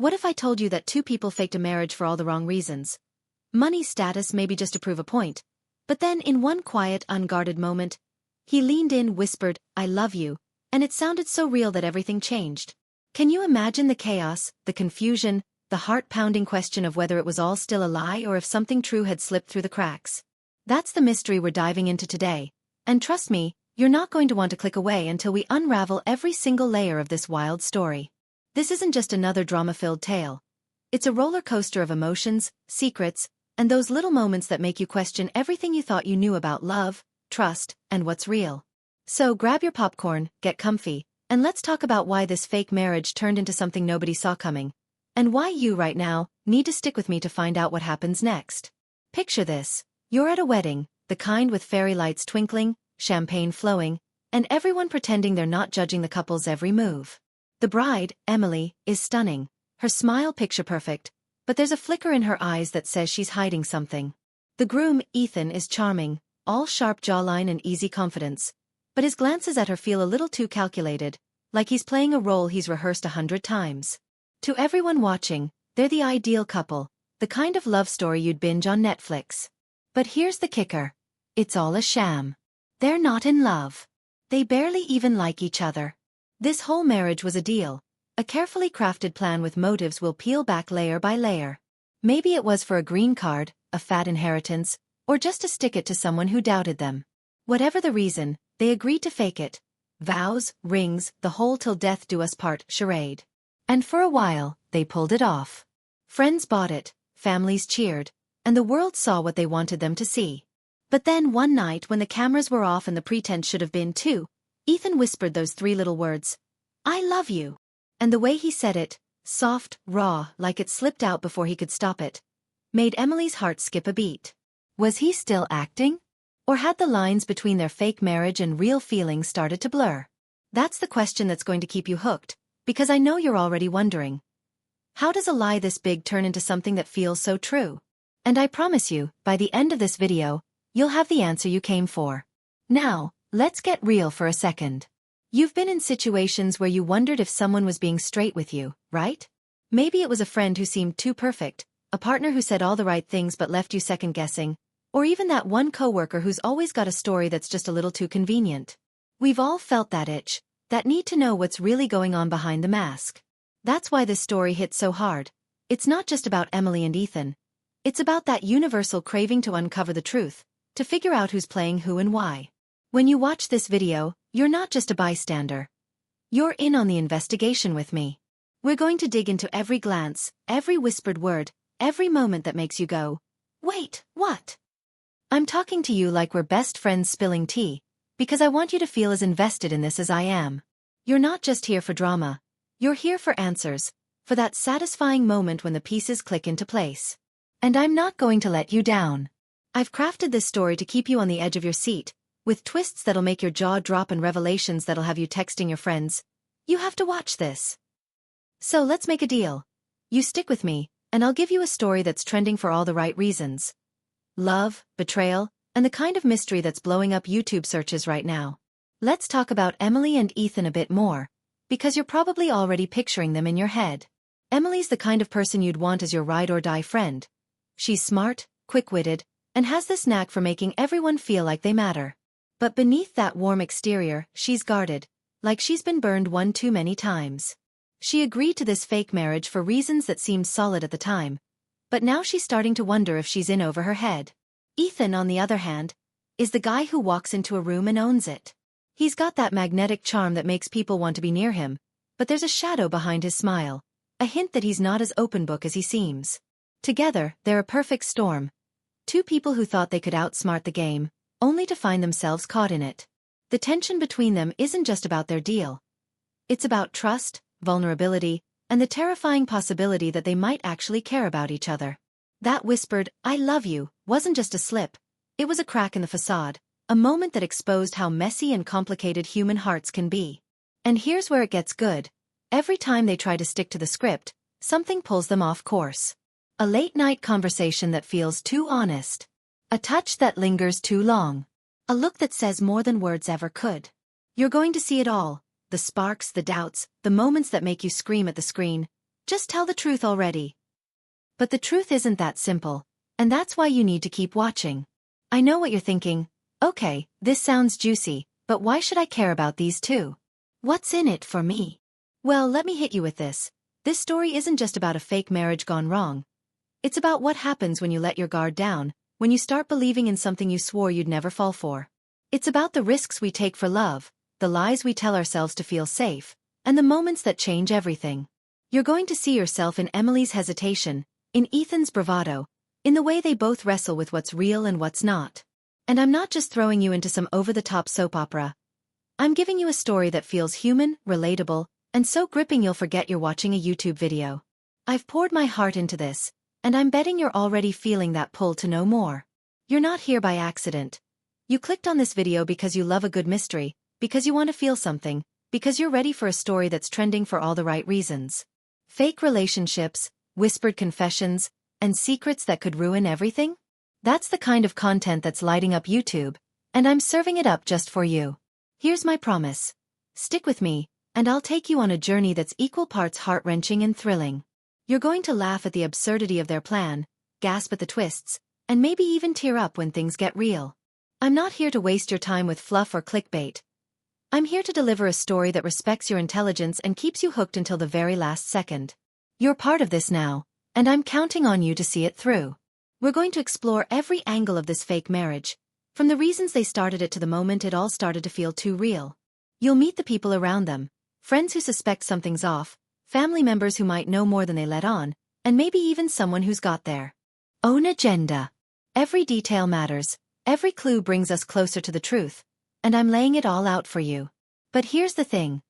What if I told you that two people faked a marriage for all the wrong reasons? Money, status, maybe just to prove a point. But then in one quiet, unguarded moment, he leaned in, whispered, "I love you," and it sounded so real that everything changed. Can you imagine the chaos, the confusion, the heart-pounding question of whether it was all still a lie or if something true had slipped through the cracks? That's the mystery we're diving into today. And trust me, you're not going to want to click away until we unravel every single layer of this wild story. This isn't just another drama-filled tale. It's a roller coaster of emotions, secrets, and those little moments that make you question everything you thought you knew about love, trust, and what's real. So grab your popcorn, get comfy, and let's talk about why this fake marriage turned into something nobody saw coming, and why you right now need to stick with me to find out what happens next. Picture this. You're at a wedding, the kind with fairy lights twinkling, champagne flowing, and everyone pretending they're not judging the couple's every move. The bride, Emily, is stunning, her smile picture-perfect, but there's a flicker in her eyes that says she's hiding something. The groom, Ethan, is charming, all sharp jawline and easy confidence, but his glances at her feel a little too calculated, like he's playing a role he's rehearsed 100 times. To everyone watching, they're the ideal couple, the kind of love story you'd binge on Netflix. But here's the kicker. It's all a sham. They're not in love. They barely even like each other. This whole marriage was a deal, a carefully crafted plan with motives we'll peel back layer by layer. Maybe it was for a green card, a fat inheritance, or just to stick it to someone who doubted them. Whatever the reason, they agreed to fake it. Vows, rings, the whole till death do us part charade. And for a while, they pulled it off. Friends bought it, families cheered, and the world saw what they wanted them to see. But then one night when the cameras were off and the pretense should have been too, Ethan whispered those three little words, "I love you." And the way he said it, soft, raw, like it slipped out before he could stop it, made Emily's heart skip a beat. Was he still acting? Or had the lines between their fake marriage and real feelings started to blur? That's the question that's going to keep you hooked, because I know you're already wondering. How does a lie this big turn into something that feels so true? And I promise you, by the end of this video, you'll have the answer you came for. Now, let's get real for a second. You've been in situations where you wondered if someone was being straight with you, right? Maybe it was a friend who seemed too perfect, a partner who said all the right things but left you second-guessing, or even that one coworker who's always got a story that's just a little too convenient. We've all felt that itch, that need to know what's really going on behind the mask. That's why this story hits so hard. It's not just about Emily and Ethan. It's about that universal craving to uncover the truth, to figure out who's playing who and why. When you watch this video, you're not just a bystander. You're in on the investigation with me. We're going to dig into every glance, every whispered word, every moment that makes you go, "Wait, what?" I'm talking to you like we're best friends spilling tea, because I want you to feel as invested in this as I am. You're not just here for drama. You're here for answers, for that satisfying moment when the pieces click into place. And I'm not going to let you down. I've crafted this story to keep you on the edge of your seat, with twists that'll make your jaw drop and revelations that'll have you texting your friends. You have to watch this. So let's make a deal. You stick with me, and I'll give you a story that's trending for all the right reasons. Love, betrayal, and the kind of mystery that's blowing up YouTube searches right now. Let's talk about Emily and Ethan a bit more, because you're probably already picturing them in your head. Emily's the kind of person you'd want as your ride-or-die friend. She's smart, quick-witted, and has this knack for making everyone feel like they matter. But beneath that warm exterior, she's guarded, like she's been burned one too many times. She agreed to this fake marriage for reasons that seemed solid at the time, but now she's starting to wonder if she's in over her head. Ethan, on the other hand, is the guy who walks into a room and owns it. He's got that magnetic charm that makes people want to be near him, but there's a shadow behind his smile, a hint that he's not as open book as he seems. Together, they're a perfect storm. Two people who thought they could outsmart the game, only to find themselves caught in it. The tension between them isn't just about their deal. It's about trust, vulnerability, and the terrifying possibility that they might actually care about each other. That whispered, "I love you," wasn't just a slip. It was a crack in the facade, a moment that exposed how messy and complicated human hearts can be. And here's where it gets good. Every time they try to stick to the script, something pulls them off course. A late-night conversation that feels too honest. A touch that lingers too long. A look that says more than words ever could. You're going to see it all. The sparks, the doubts, the moments that make you scream at the screen. Just tell the truth already. But the truth isn't that simple, and that's why you need to keep watching. I know what you're thinking. Okay, this sounds juicy, but why should I care about these two? What's in it for me? Well, let me hit you with this. This story isn't just about a fake marriage gone wrong. It's about what happens when you let your guard down, when you start believing in something you swore you'd never fall for. It's about the risks we take for love, the lies we tell ourselves to feel safe, and the moments that change everything. You're going to see yourself in Emily's hesitation, in Ethan's bravado, in the way they both wrestle with what's real and what's not. And I'm not just throwing you into some over-the-top soap opera. I'm giving you a story that feels human, relatable, and so gripping you'll forget you're watching a YouTube video. I've poured my heart into this, and I'm betting you're already feeling that pull to know more. You're not here by accident. You clicked on this video because you love a good mystery, because you want to feel something, because you're ready for a story that's trending for all the right reasons. Fake relationships, whispered confessions, and secrets that could ruin everything? That's the kind of content that's lighting up YouTube, and I'm serving it up just for you. Here's my promise. Stick with me, and I'll take you on a journey that's equal parts heart-wrenching and thrilling. You're going to laugh at the absurdity of their plan, gasp at the twists, and maybe even tear up when things get real. I'm not here to waste your time with fluff or clickbait. I'm here to deliver a story that respects your intelligence and keeps you hooked until the very last second. You're part of this now, and I'm counting on you to see it through. We're going to explore every angle of this fake marriage, from the reasons they started it to the moment it all started to feel too real. You'll meet the people around them, friends who suspect something's off, family members who might know more than they let on, and maybe even someone who's got their own agenda. Every detail matters, every clue brings us closer to the truth, and I'm laying it all out for you. But here's the thing.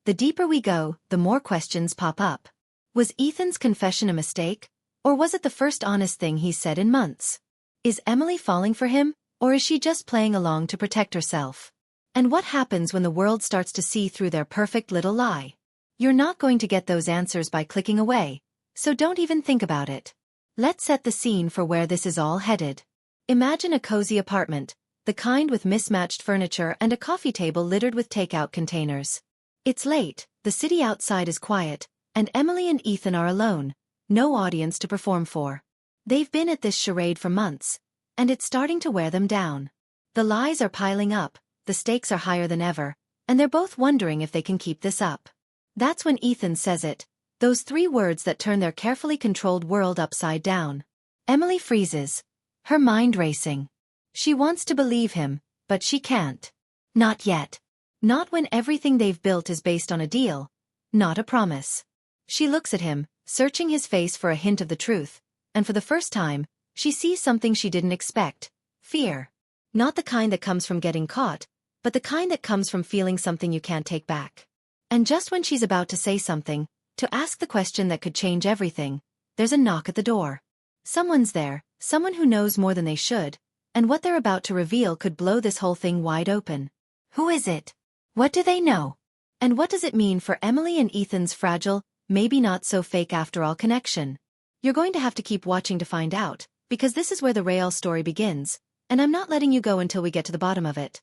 The deeper we go, the more questions pop up. Was Ethan's confession a mistake? Or was it the first honest thing he's said in months? Is Emily falling for him, or is she just playing along to protect herself? And what happens when the world starts to see through their perfect little lie? You're not going to get those answers by clicking away, so don't even think about it. Let's set the scene for where this is all headed. Imagine a cozy apartment, the kind with mismatched furniture and a coffee table littered with takeout containers. It's late, the city outside is quiet, and Emily and Ethan are alone, no audience to perform for. They've been at this charade for months, and it's starting to wear them down. The lies are piling up, the stakes are higher than ever, and they're both wondering if they can keep this up. That's when Ethan says it, those 3 words that turn their carefully controlled world upside down. Emily freezes, her mind racing. She wants to believe him, but she can't. Not yet. Not when everything they've built is based on a deal, not a promise. She looks at him, searching his face for a hint of the truth, and for the first time, she sees something she didn't expect. Fear. Not the kind that comes from getting caught, but the kind that comes from feeling something you can't take back. And just when she's about to say something, to ask the question that could change everything, there's a knock at the door. Someone's there, someone who knows more than they should, and what they're about to reveal could blow this whole thing wide open. Who is it? What do they know? And what does it mean for Emily and Ethan's fragile, maybe not so fake after all connection? You're going to have to keep watching to find out, because this is where the real story begins, and I'm not letting you go until we get to the bottom of it.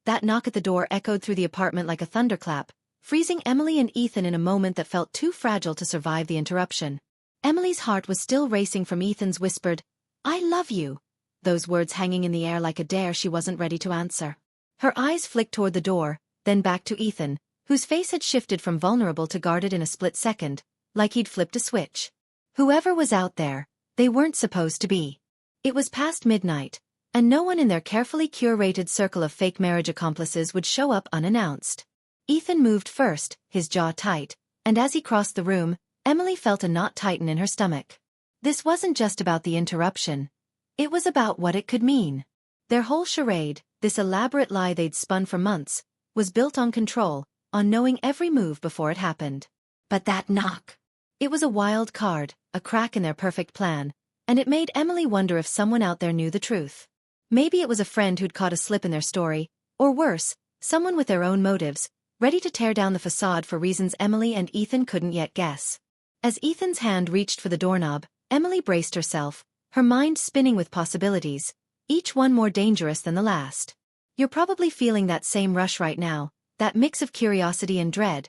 That knock at the door echoed through the apartment like a thunderclap, freezing Emily and Ethan in a moment that felt too fragile to survive the interruption. Emily's heart was still racing from Ethan's whispered, "I love you," those words hanging in the air like a dare she wasn't ready to answer. Her eyes flicked toward the door, then back to Ethan, whose face had shifted from vulnerable to guarded in a split second, like he'd flipped a switch. Whoever was out there, they weren't supposed to be. It was past midnight, and no one in their carefully curated circle of fake marriage accomplices would show up unannounced. Ethan moved first, his jaw tight, and as he crossed the room, Emily felt a knot tighten in her stomach. This wasn't just about the interruption. It was about what it could mean. Their whole charade, this elaborate lie they'd spun for months, was built on control, on knowing every move before it happened. But that knock. It was a wild card, a crack in their perfect plan, and it made Emily wonder if someone out there knew the truth. Maybe it was a friend who'd caught a slip in their story, or worse, someone with their own motives, ready to tear down the facade for reasons Emily and Ethan couldn't yet guess. As Ethan's hand reached for the doorknob, Emily braced herself, her mind spinning with possibilities, each one more dangerous than the last. You're probably feeling that same rush right now, that mix of curiosity and dread.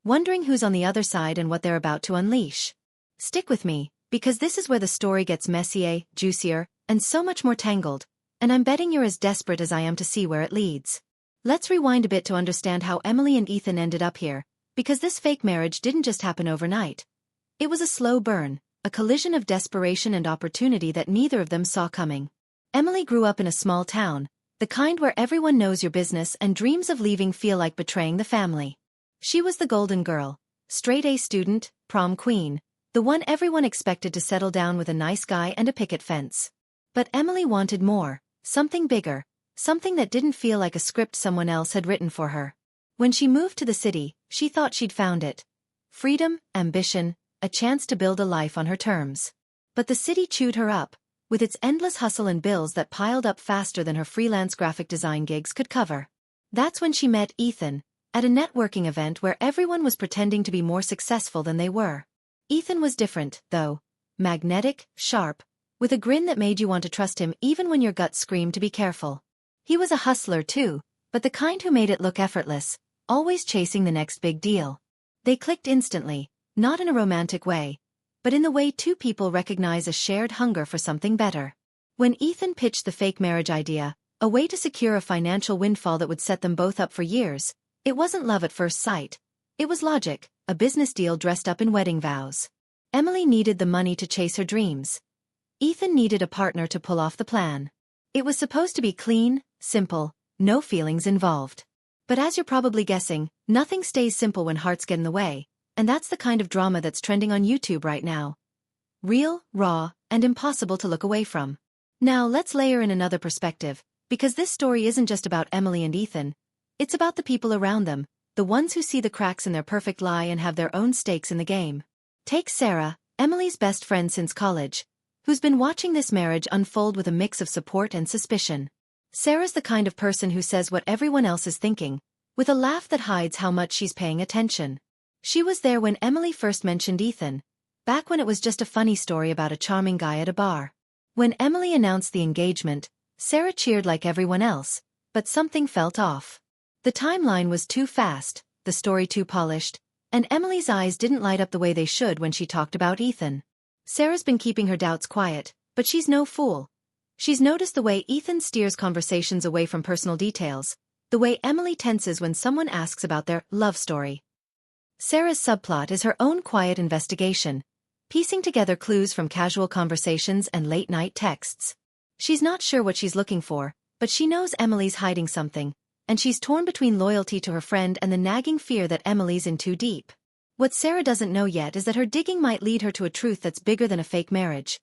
wondering who's on the other side and what they're about to unleash. Stick with me, because this is where the story gets messier, juicier, and so much more tangled, and I'm betting you're as desperate as I am to see where it leads. Let's rewind a bit to understand how Emily and Ethan ended up here, because this fake marriage didn't just happen overnight. It was a slow burn, a collision of desperation and opportunity that neither of them saw coming. Emily grew up in a small town, the kind where everyone knows your business and dreams of leaving feel like betraying the family. She was the golden girl, straight-A student, prom queen, the one everyone expected to settle down with a nice guy and a picket fence. But Emily wanted more, something bigger, something that didn't feel like a script someone else had written for her. When she moved to the city, she thought she'd found it. Freedom, ambition, a chance to build a life on her terms. But the city chewed her up, with its endless hustle and bills that piled up faster than her freelance graphic design gigs could cover. That's when she met Ethan, at a networking event where everyone was pretending to be more successful than they were. Ethan was different, though. Magnetic, sharp, with a grin that made you want to trust him even when your gut screamed to be careful. He was a hustler too, but the kind who made it look effortless, always chasing the next big deal. They clicked instantly, not in a romantic way, but in the way two people recognize a shared hunger for something better. When Ethan pitched the fake marriage idea, a way to secure a financial windfall that would set them both up for years, it wasn't love at first sight. It was logic, a business deal dressed up in wedding vows. Emily needed the money to chase her dreams. Ethan needed a partner to pull off the plan. It was supposed to be clean, simple, no feelings involved. But as you're probably guessing, nothing stays simple when hearts get in the way, and that's the kind of drama that's trending on YouTube right now. Real, raw, and impossible to look away from. Now let's layer in another perspective, because this story isn't just about Emily and Ethan. It's about the people around them, the ones who see the cracks in their perfect lie and have their own stakes in the game. Take Sarah, Emily's best friend since college, who's been watching this marriage unfold with a mix of support and suspicion. Sarah's the kind of person who says what everyone else is thinking, with a laugh that hides how much she's paying attention. She was there when Emily first mentioned Ethan, back when it was just a funny story about a charming guy at a bar. When Emily announced the engagement, Sarah cheered like everyone else, but something felt off. The timeline was too fast, the story too polished, and Emily's eyes didn't light up the way they should when she talked about Ethan. Sarah's been keeping her doubts quiet, but she's no fool. She's noticed the way Ethan steers conversations away from personal details, the way Emily tenses when someone asks about their love story. Sarah's subplot is her own quiet investigation, piecing together clues from casual conversations and late-night texts. She's not sure what she's looking for, but she knows Emily's hiding something, and she's torn between loyalty to her friend and the nagging fear that Emily's in too deep. What Sarah doesn't know yet is that her digging might lead her to a truth that's bigger than a fake marriage.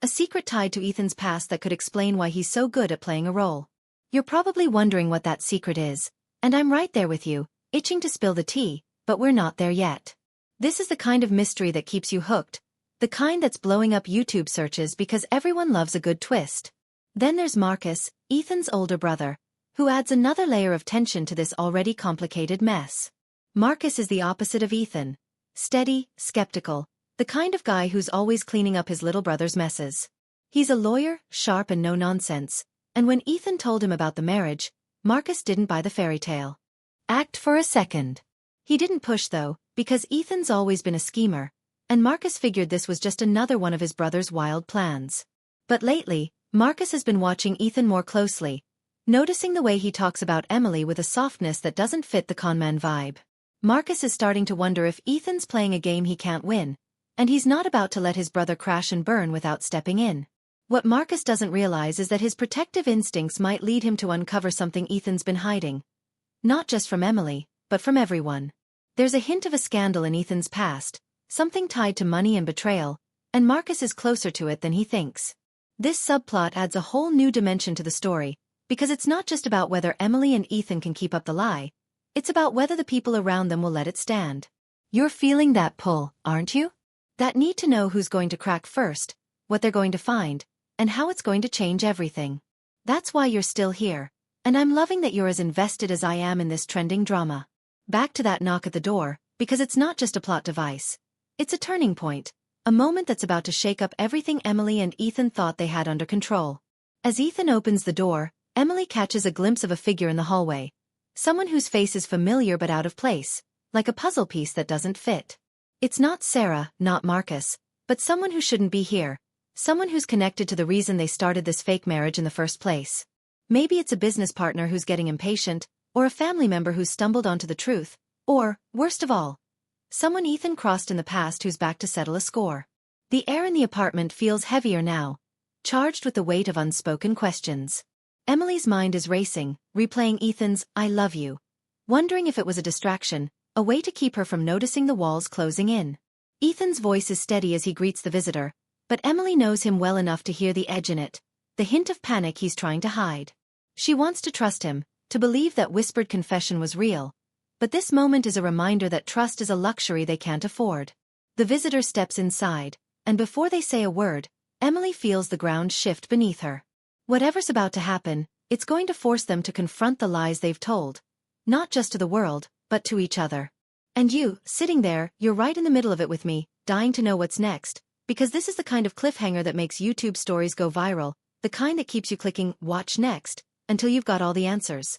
A secret tied to Ethan's past that could explain why he's so good at playing a role. You're probably wondering what that secret is, and I'm right there with you, itching to spill the tea, but we're not there yet. This is the kind of mystery that keeps you hooked, the kind that's blowing up YouTube searches because everyone loves a good twist. Then there's Marcus, Ethan's older brother, who adds another layer of tension to this already complicated mess. Marcus is the opposite of Ethan. Steady, skeptical, the kind of guy who's always cleaning up his little brother's messes. He's a lawyer, sharp and no-nonsense, and when Ethan told him about the marriage, Marcus didn't buy the fairy tale. Act for a second. He didn't push though, because Ethan's always been a schemer, and Marcus figured this was just another one of his brother's wild plans. But lately, Marcus has been watching Ethan more closely, noticing the way he talks about Emily with a softness that doesn't fit the conman vibe. Marcus is starting to wonder if Ethan's playing a game he can't win, and he's not about to let his brother crash and burn without stepping in. What Marcus doesn't realize is that his protective instincts might lead him to uncover something Ethan's been hiding. Not just from Emily, but from everyone. There's a hint of a scandal in Ethan's past, something tied to money and betrayal, and Marcus is closer to it than he thinks. This subplot adds a whole new dimension to the story, because it's not just about whether Emily and Ethan can keep up the lie, it's about whether the people around them will let it stand. You're feeling that pull, aren't you? That need to know who's going to crack first, what they're going to find, and how it's going to change everything. That's why you're still here, and I'm loving that you're as invested as I am in this trending drama. Back to that knock at the door, because it's not just a plot device. It's a turning point, a moment that's about to shake up everything Emily and Ethan thought they had under control. As Ethan opens the door, Emily catches a glimpse of a figure in the hallway. Someone whose face is familiar but out of place, like a puzzle piece that doesn't fit. It's not Sarah, not Marcus, but someone who shouldn't be here. Someone who's connected to the reason they started this fake marriage in the first place. Maybe it's a business partner who's getting impatient, or a family member who's stumbled onto the truth, or, worst of all, someone Ethan crossed in the past who's back to settle a score. The air in the apartment feels heavier now, charged with the weight of unspoken questions. Emily's mind is racing, replaying Ethan's "I love you," wondering if it was a distraction, a way to keep her from noticing the walls closing in. Ethan's voice is steady as he greets the visitor, but Emily knows him well enough to hear the edge in it, the hint of panic he's trying to hide. She wants to trust him, to believe that whispered confession was real, but this moment is a reminder that trust is a luxury they can't afford. The visitor steps inside, and before they say a word, Emily feels the ground shift beneath her. Whatever's about to happen, it's going to force them to confront the lies they've told, not just to the world, but to each other. And you, sitting there, you're right in the middle of it with me, dying to know what's next, because this is the kind of cliffhanger that makes YouTube stories go viral, the kind that keeps you clicking "Watch Next" until you've got all the answers.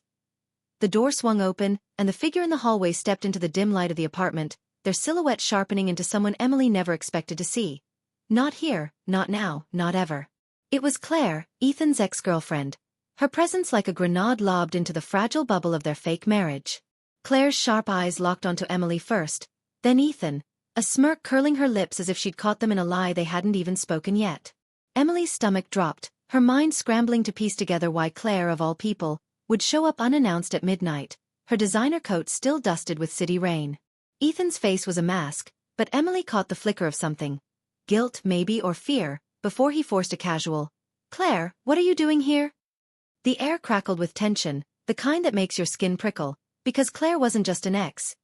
The door swung open, and the figure in the hallway stepped into the dim light of the apartment, their silhouette sharpening into someone Emily never expected to see. Not here, not now, not ever. It was Claire, Ethan's ex-girlfriend. Her presence like a grenade lobbed into the fragile bubble of their fake marriage. Claire's sharp eyes locked onto Emily first, then Ethan, a smirk curling her lips as if she'd caught them in a lie they hadn't even spoken yet. Emily's stomach dropped, her mind scrambling to piece together why Claire, of all people, would show up unannounced at midnight, her designer coat still dusted with city rain. Ethan's face was a mask, but Emily caught the flicker of something. Guilt, maybe, or fear, before he forced a casual, "Claire, what are you doing here?" The air crackled with tension, the kind that makes your skin prickle, because Claire wasn't just an ex.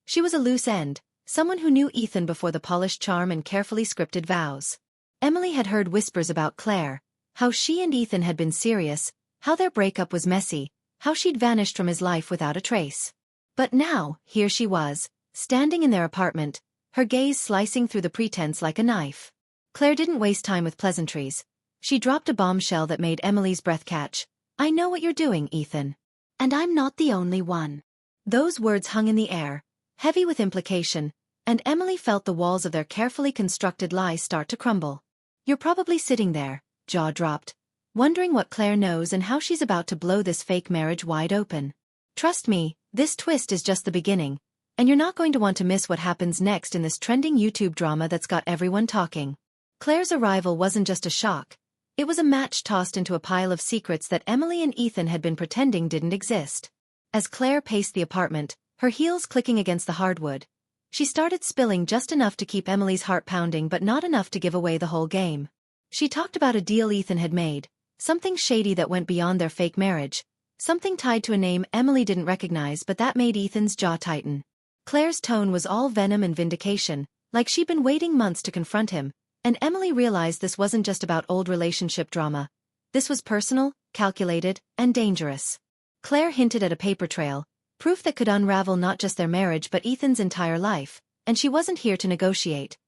She was a loose end, someone who knew Ethan before the polished charm and carefully scripted vows. Emily had heard whispers about Claire, how she and Ethan had been serious, how their breakup was messy, how she'd vanished from his life without a trace. But now, here she was, standing in their apartment, her gaze slicing through the pretense like a knife. Claire didn't waste time with pleasantries. She dropped a bombshell that made Emily's breath catch. "I know what you're doing, Ethan. And I'm not the only one." Those words hung in the air, heavy with implication, and Emily felt the walls of their carefully constructed lie start to crumble. "You're probably sitting there," jaw dropped, wondering what Claire knows and how she's about to blow this fake marriage wide open. Trust me, this twist is just the beginning, and you're not going to want to miss what happens next in this trending YouTube drama that's got everyone talking. Claire's arrival wasn't just a shock. It was a match tossed into a pile of secrets that Emily and Ethan had been pretending didn't exist. As Claire paced the apartment, her heels clicking against the hardwood, she started spilling just enough to keep Emily's heart pounding but not enough to give away the whole game. She talked about a deal Ethan had made, something shady that went beyond their fake marriage, something tied to a name Emily didn't recognize but that made Ethan's jaw tighten. Claire's tone was all venom and vindication, like she'd been waiting months to confront him, and Emily realized this wasn't just about old relationship drama. This was personal, calculated, and dangerous. Claire hinted at a paper trail, proof that could unravel not just their marriage but Ethan's entire life, and she wasn't here to negotiate.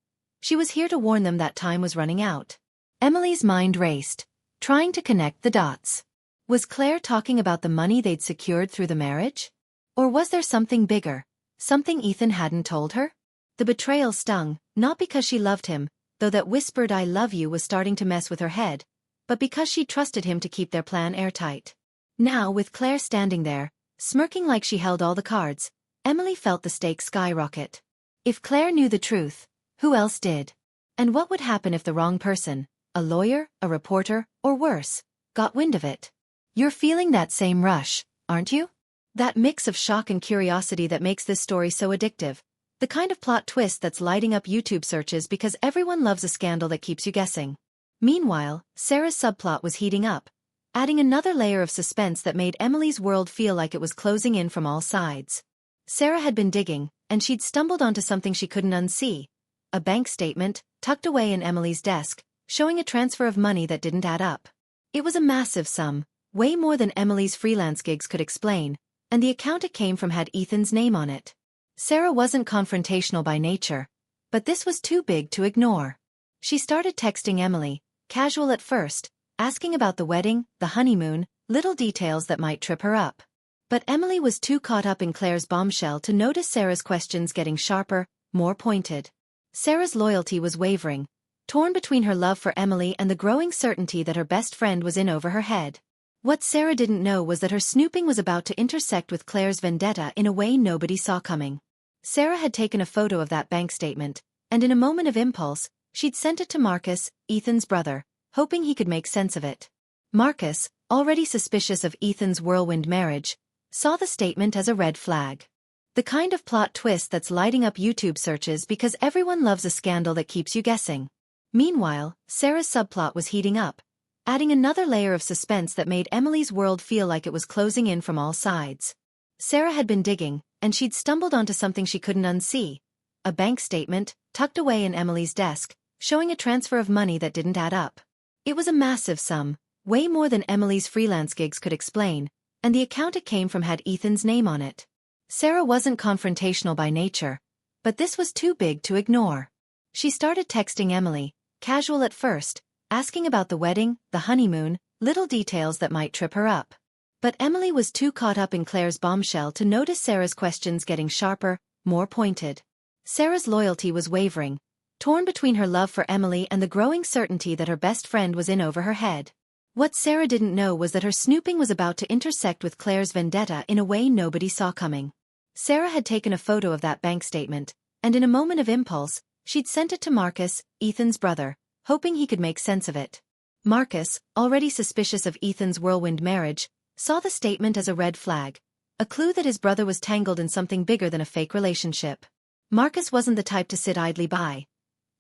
She was here to warn them that time was running out. Emily's mind raced, trying to connect the dots. Was Claire talking about the money they'd secured through the marriage? Or was there something bigger, something Ethan hadn't told her? The betrayal stung, not because she loved him, though that whispered "I love you" was starting to mess with her head, but because she trusted him to keep their plan airtight. Now, with Claire standing there, smirking like she held all the cards, Emily felt the stakes skyrocket. If Claire knew the truth, who else did? And what would happen if the wrong person, a lawyer, a reporter, or worse, got wind of it? You're feeling that same rush, aren't you? That mix of shock and curiosity that makes this story so addictive. The kind of plot twist that's lighting up YouTube searches because everyone loves a scandal that keeps you guessing. Meanwhile, Sarah's subplot was heating up, adding another layer of suspense that made Emily's world feel like it was closing in from all sides. Sarah had been digging, and she'd stumbled onto something she couldn't unsee. A bank statement, tucked away in Emily's desk, showing a transfer of money that didn't add up. It was a massive sum, way more than Emily's freelance gigs could explain, and the account it came from had Ethan's name on it. Sarah wasn't confrontational by nature, but this was too big to ignore. She started texting Emily, casual at first, asking about the wedding, the honeymoon, little details that might trip her up. But Emily was too caught up in Claire's bombshell to notice Sarah's questions getting sharper, more pointed. Sarah's loyalty was wavering, torn between her love for Emily and the growing certainty that her best friend was in over her head. What Sarah didn't know was that her snooping was about to intersect with Claire's vendetta in a way nobody saw coming. Sarah had taken a photo of that bank statement, and in a moment of impulse, she'd sent it to Marcus, Ethan's brother, hoping he could make sense of it. Marcus, already suspicious of Ethan's whirlwind marriage, saw the statement as a red flag. The kind of plot twist that's lighting up YouTube searches because everyone loves a scandal that keeps you guessing. Meanwhile, Sarah's subplot was heating up, adding another layer of suspense that made Emily's world feel like it was closing in from all sides. Sarah had been digging, and she'd stumbled onto something she couldn't unsee. A bank statement, tucked away in Emily's desk, showing a transfer of money that didn't add up. It was a massive sum, way more than Emily's freelance gigs could explain, and the account it came from had Ethan's name on it. Sarah wasn't confrontational by nature, but this was too big to ignore. She started texting Emily, casual at first, asking about the wedding, the honeymoon, little details that might trip her up. But Emily was too caught up in Claire's bombshell to notice Sarah's questions getting sharper, more pointed. Sarah's loyalty was wavering, torn between her love for Emily and the growing certainty that her best friend was in over her head. What Sarah didn't know was that her snooping was about to intersect with Claire's vendetta in a way nobody saw coming. Sarah had taken a photo of that bank statement, and in a moment of impulse, she'd sent it to Marcus, Ethan's brother, hoping he could make sense of it. Marcus, already suspicious of Ethan's whirlwind marriage, saw the statement as a red flag, a clue that his brother was tangled in something bigger than a fake relationship. Marcus wasn't the type to sit idly by.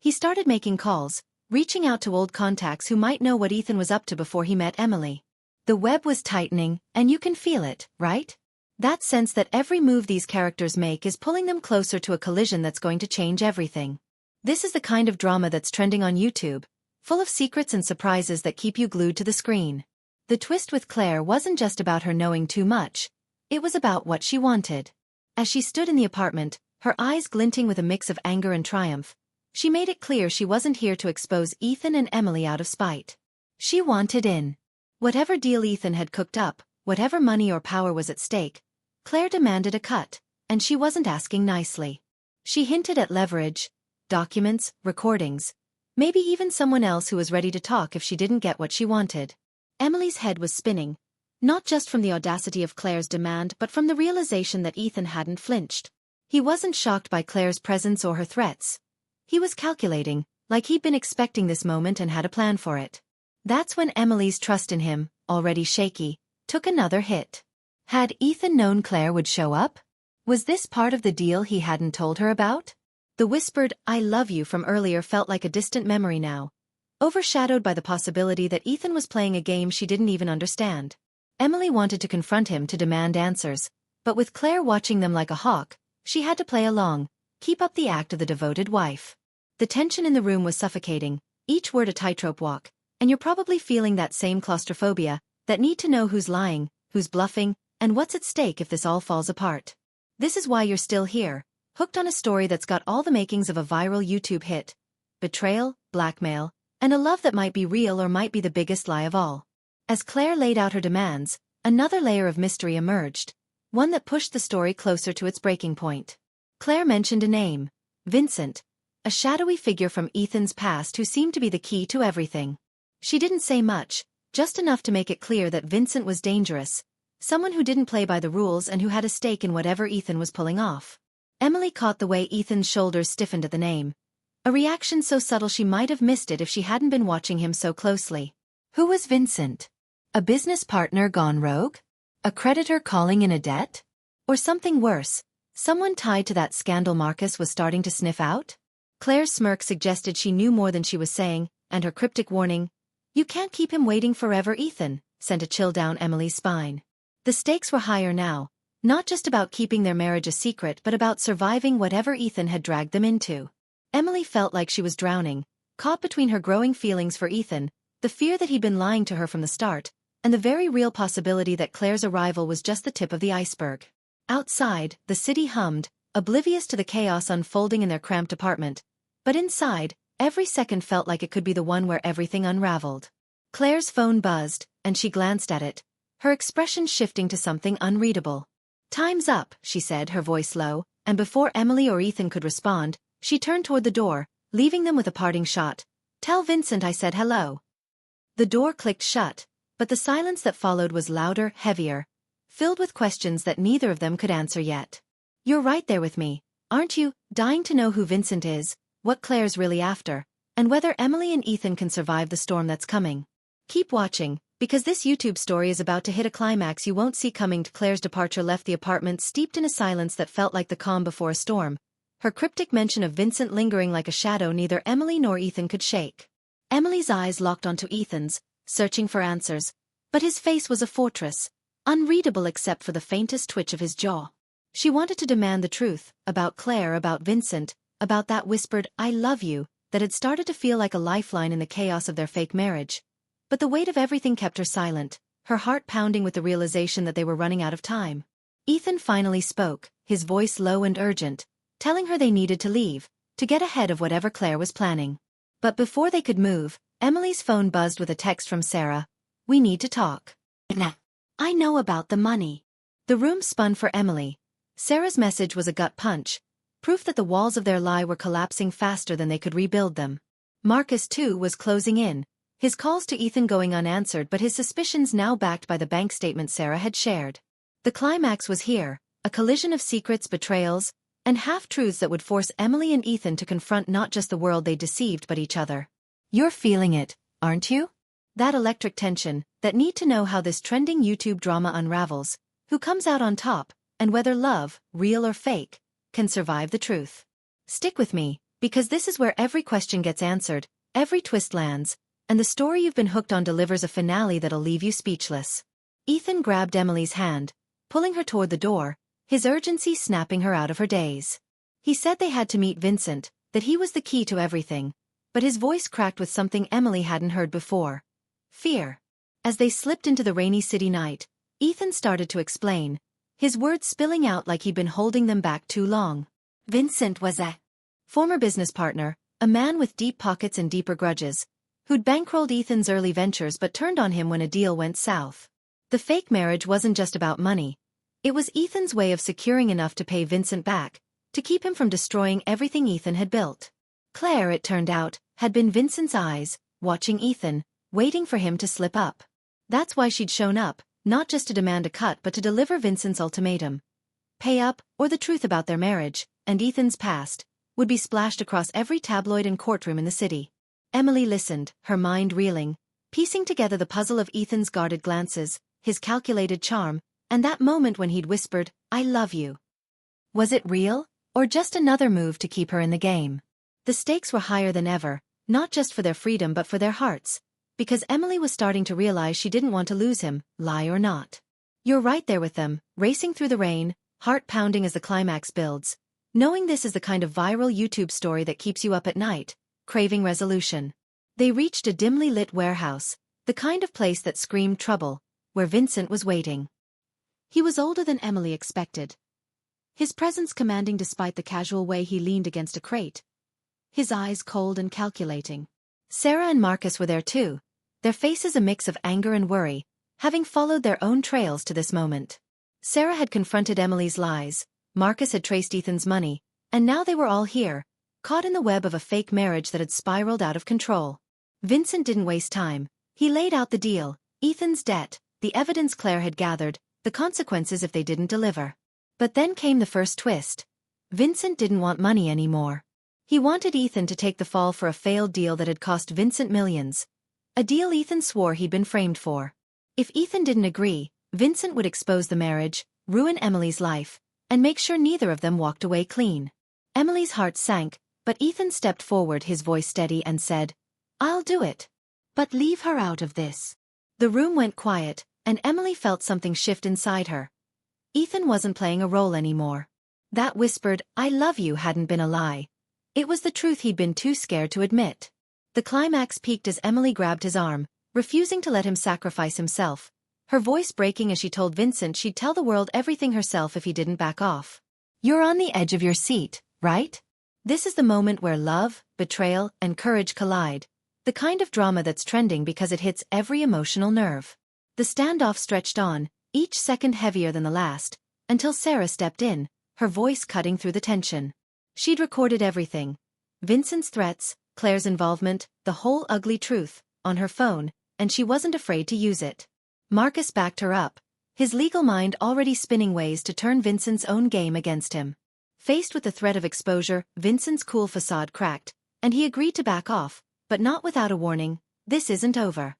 He started making calls, reaching out to old contacts who might know what Ethan was up to before he met Emily. The web was tightening, and you can feel it, right? That sense that every move these characters make is pulling them closer to a collision that's going to change everything. This is the kind of drama that's trending on YouTube, full of secrets and surprises that keep you glued to the screen. The twist with Claire wasn't just about her knowing too much, it was about what she wanted. As she stood in the apartment, her eyes glinting with a mix of anger and triumph, she made it clear she wasn't here to expose Ethan and Emily out of spite. She wanted in. Whatever deal Ethan had cooked up, whatever money or power was at stake, Claire demanded a cut, and she wasn't asking nicely. She hinted at leverage, documents, recordings, maybe even someone else who was ready to talk if she didn't get what she wanted. Emily's head was spinning, not just from the audacity of Claire's demand but from the realization that Ethan hadn't flinched. He wasn't shocked by Claire's presence or her threats. He was calculating, like he'd been expecting this moment and had a plan for it. That's when Emily's trust in him, already shaky, took another hit. Had Ethan known Claire would show up? Was this part of the deal he hadn't told her about? The whispered, "I love you" from earlier felt like a distant memory now, overshadowed by the possibility that Ethan was playing a game she didn't even understand. Emily wanted to confront him to demand answers, but with Claire watching them like a hawk, she had to play along, keep up the act of the devoted wife. The tension in the room was suffocating, each word a tightrope walk, and you're probably feeling that same claustrophobia, that need to know who's lying, who's bluffing, and what's at stake if this all falls apart. This is why you're still here, hooked on a story that's got all the makings of a viral YouTube hit. Betrayal, blackmail, and a love that might be real or might be the biggest lie of all. As Claire laid out her demands, another layer of mystery emerged, one that pushed the story closer to its breaking point. Claire mentioned a name, Vincent, a shadowy figure from Ethan's past who seemed to be the key to everything. She didn't say much, just enough to make it clear that Vincent was dangerous, someone who didn't play by the rules and who had a stake in whatever Ethan was pulling off. Emily caught the way Ethan's shoulders stiffened at the name, a reaction so subtle she might have missed it if she hadn't been watching him so closely. Who was Vincent? A business partner gone rogue? A creditor calling in a debt? Or something worse, someone tied to that scandal Marcus was starting to sniff out? Claire's smirk suggested she knew more than she was saying, and her cryptic warning, "You can't keep him waiting forever, Ethan," sent a chill down Emily's spine. The stakes were higher now, not just about keeping their marriage a secret but about surviving whatever Ethan had dragged them into. Emily felt like she was drowning, caught between her growing feelings for Ethan, the fear that he'd been lying to her from the start, and the very real possibility that Claire's arrival was just the tip of the iceberg. Outside, the city hummed, oblivious to the chaos unfolding in their cramped apartment, but inside, every second felt like it could be the one where everything unraveled. Claire's phone buzzed, and she glanced at it, her expression shifting to something unreadable. "Time's up," she said, her voice low, and before Emily or Ethan could respond, she turned toward the door, leaving them with a parting shot. "Tell Vincent I said hello." The door clicked shut, but the silence that followed was louder, heavier, filled with questions that neither of them could answer yet. "You're right there with me, aren't you, dying to know who Vincent is, what Claire's really after, and whether Emily and Ethan can survive the storm that's coming? Keep watching, because this YouTube story is about to hit a climax you won't see coming." Claire's departure left the apartment steeped in a silence that felt like the calm before a storm, her cryptic mention of Vincent lingering like a shadow neither Emily nor Ethan could shake. Emily's eyes locked onto Ethan's, searching for answers, but his face was a fortress, unreadable except for the faintest twitch of his jaw. She wanted to demand the truth, about Claire, about Vincent, about that whispered, "I love you," that had started to feel like a lifeline in the chaos of their fake marriage. But the weight of everything kept her silent, her heart pounding with the realization that they were running out of time. Ethan finally spoke, his voice low and urgent, telling her they needed to leave, to get ahead of whatever Claire was planning. But before they could move, Emily's phone buzzed with a text from Sarah. "We need to talk. Nah. I know about the money." The room spun for Emily. Sarah's message was a gut punch, proof that the walls of their lie were collapsing faster than they could rebuild them. Marcus, too, was closing in, his calls to Ethan going unanswered but his suspicions now backed by the bank statement Sarah had shared. The climax was here, a collision of secrets, betrayals, and half-truths that would force Emily and Ethan to confront not just the world they deceived but each other. "You're feeling it, aren't you? That electric tension, that need to know how this trending YouTube drama unravels, who comes out on top, and whether love, real or fake, can survive the truth. Stick with me, because this is where every question gets answered, every twist lands, and the story you've been hooked on delivers a finale that'll leave you speechless." Ethan grabbed Emily's hand, pulling her toward the door, his urgency snapping her out of her daze. He said they had to meet Vincent, that he was the key to everything, but his voice cracked with something Emily hadn't heard before. Fear. As they slipped into the rainy city night, Ethan started to explain, his words spilling out like he'd been holding them back too long. Vincent was a former business partner, a man with deep pockets and deeper grudges, who'd bankrolled Ethan's early ventures but turned on him when a deal went south. The fake marriage wasn't just about money. It was Ethan's way of securing enough to pay Vincent back, to keep him from destroying everything Ethan had built. Claire, it turned out, had been Vincent's eyes, watching Ethan, waiting for him to slip up. That's why she'd shown up, not just to demand a cut but to deliver Vincent's ultimatum. Pay up, or the truth about their marriage, and Ethan's past, would be splashed across every tabloid and courtroom in the city. Emily listened, her mind reeling, piecing together the puzzle of Ethan's guarded glances, his calculated charm, and that moment when he'd whispered, "I love you." Was it real, or just another move to keep her in the game? The stakes were higher than ever, not just for their freedom but for their hearts, because Emily was starting to realize she didn't want to lose him, lie or not. You're right there with them, racing through the rain, heart pounding as the climax builds, knowing this is the kind of viral YouTube story that keeps you up at night, craving resolution. They reached a dimly lit warehouse, the kind of place that screamed trouble, where Vincent was waiting. He was older than Emily expected, his presence commanding despite the casual way he leaned against a crate, his eyes cold and calculating. Sarah and Marcus were there too, their faces a mix of anger and worry, having followed their own trails to this moment. Sarah had confronted Emily's lies, Marcus had traced Ethan's money, and now they were all here, caught in the web of a fake marriage that had spiraled out of control. Vincent didn't waste time. He laid out the deal, Ethan's debt, the evidence Claire had gathered, the consequences if they didn't deliver. But then came the first twist. Vincent didn't want money anymore. He wanted Ethan to take the fall for a failed deal that had cost Vincent millions. A deal Ethan swore he'd been framed for. If Ethan didn't agree, Vincent would expose the marriage, ruin Emily's life, and make sure neither of them walked away clean. Emily's heart sank, but Ethan stepped forward, his voice steady, and said, "I'll do it. But leave her out of this." The room went quiet, and Emily felt something shift inside her. Ethan wasn't playing a role anymore. That whispered, "I love you" hadn't been a lie. It was the truth he'd been too scared to admit. The climax peaked as Emily grabbed his arm, refusing to let him sacrifice himself, her voice breaking as she told Vincent she'd tell the world everything herself if he didn't back off. "You're on the edge of your seat, right? This is the moment where love, betrayal, and courage collide, the kind of drama that's trending because it hits every emotional nerve. The standoff stretched on, each second heavier than the last, until Sarah stepped in, her voice cutting through the tension. She'd recorded everything. Vincent's threats, Claire's involvement, the whole ugly truth, on her phone, and she wasn't afraid to use it. Marcus backed her up, his legal mind already spinning ways to turn Vincent's own game against him. Faced with the threat of exposure, Vincent's cool facade cracked, and he agreed to back off, but not without a warning: this isn't over.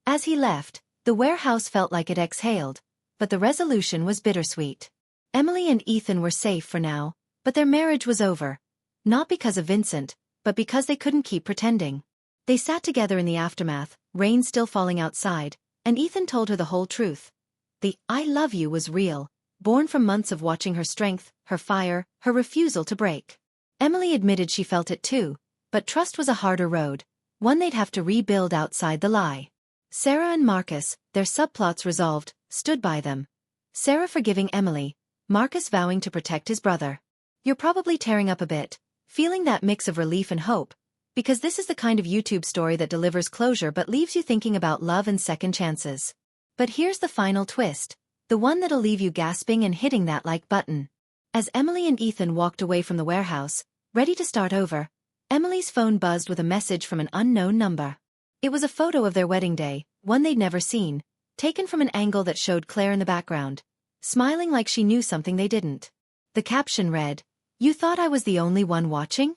As he left, the warehouse felt like it exhaled, but the resolution was bittersweet. Emily and Ethan were safe for now, but their marriage was over. Not because of Vincent, but because they couldn't keep pretending. They sat together in the aftermath, rain still falling outside, and Ethan told her the whole truth. The "I love you" was real, born from months of watching her strength, her fire, her refusal to break. Emily admitted she felt it too, but trust was a harder road, one they'd have to rebuild outside the lie. Sarah and Marcus, their subplots resolved, stood by them. Sarah forgiving Emily, Marcus vowing to protect his brother. You're probably tearing up a bit, feeling that mix of relief and hope, because this is the kind of YouTube story that delivers closure but leaves you thinking about love and second chances. But here's the final twist, the one that'll leave you gasping and hitting that like button. As Emily and Ethan walked away from the warehouse, ready to start over, Emily's phone buzzed with a message from an unknown number. It was a photo of their wedding day, one they'd never seen, taken from an angle that showed Claire in the background, smiling like she knew something they didn't. The caption read, "You thought I was the only one watching?"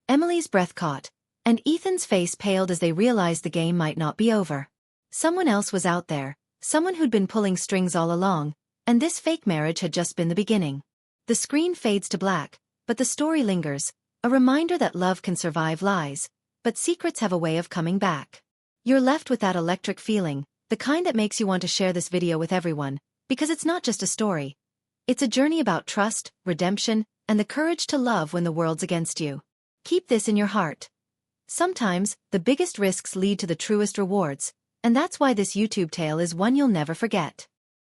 Emily's breath caught, and Ethan's face paled as they realized the game might not be over. Someone else was out there, someone who'd been pulling strings all along, and this fake marriage had just been the beginning. The screen fades to black, but the story lingers, a reminder that love can survive lies, but secrets have a way of coming back. You're left with that electric feeling, the kind that makes you want to share this video with everyone, because it's not just a story. It's a journey about trust, redemption, and the courage to love when the world's against you. Keep this in your heart. Sometimes, the biggest risks lead to the truest rewards, and that's why this YouTube tale is one you'll never forget.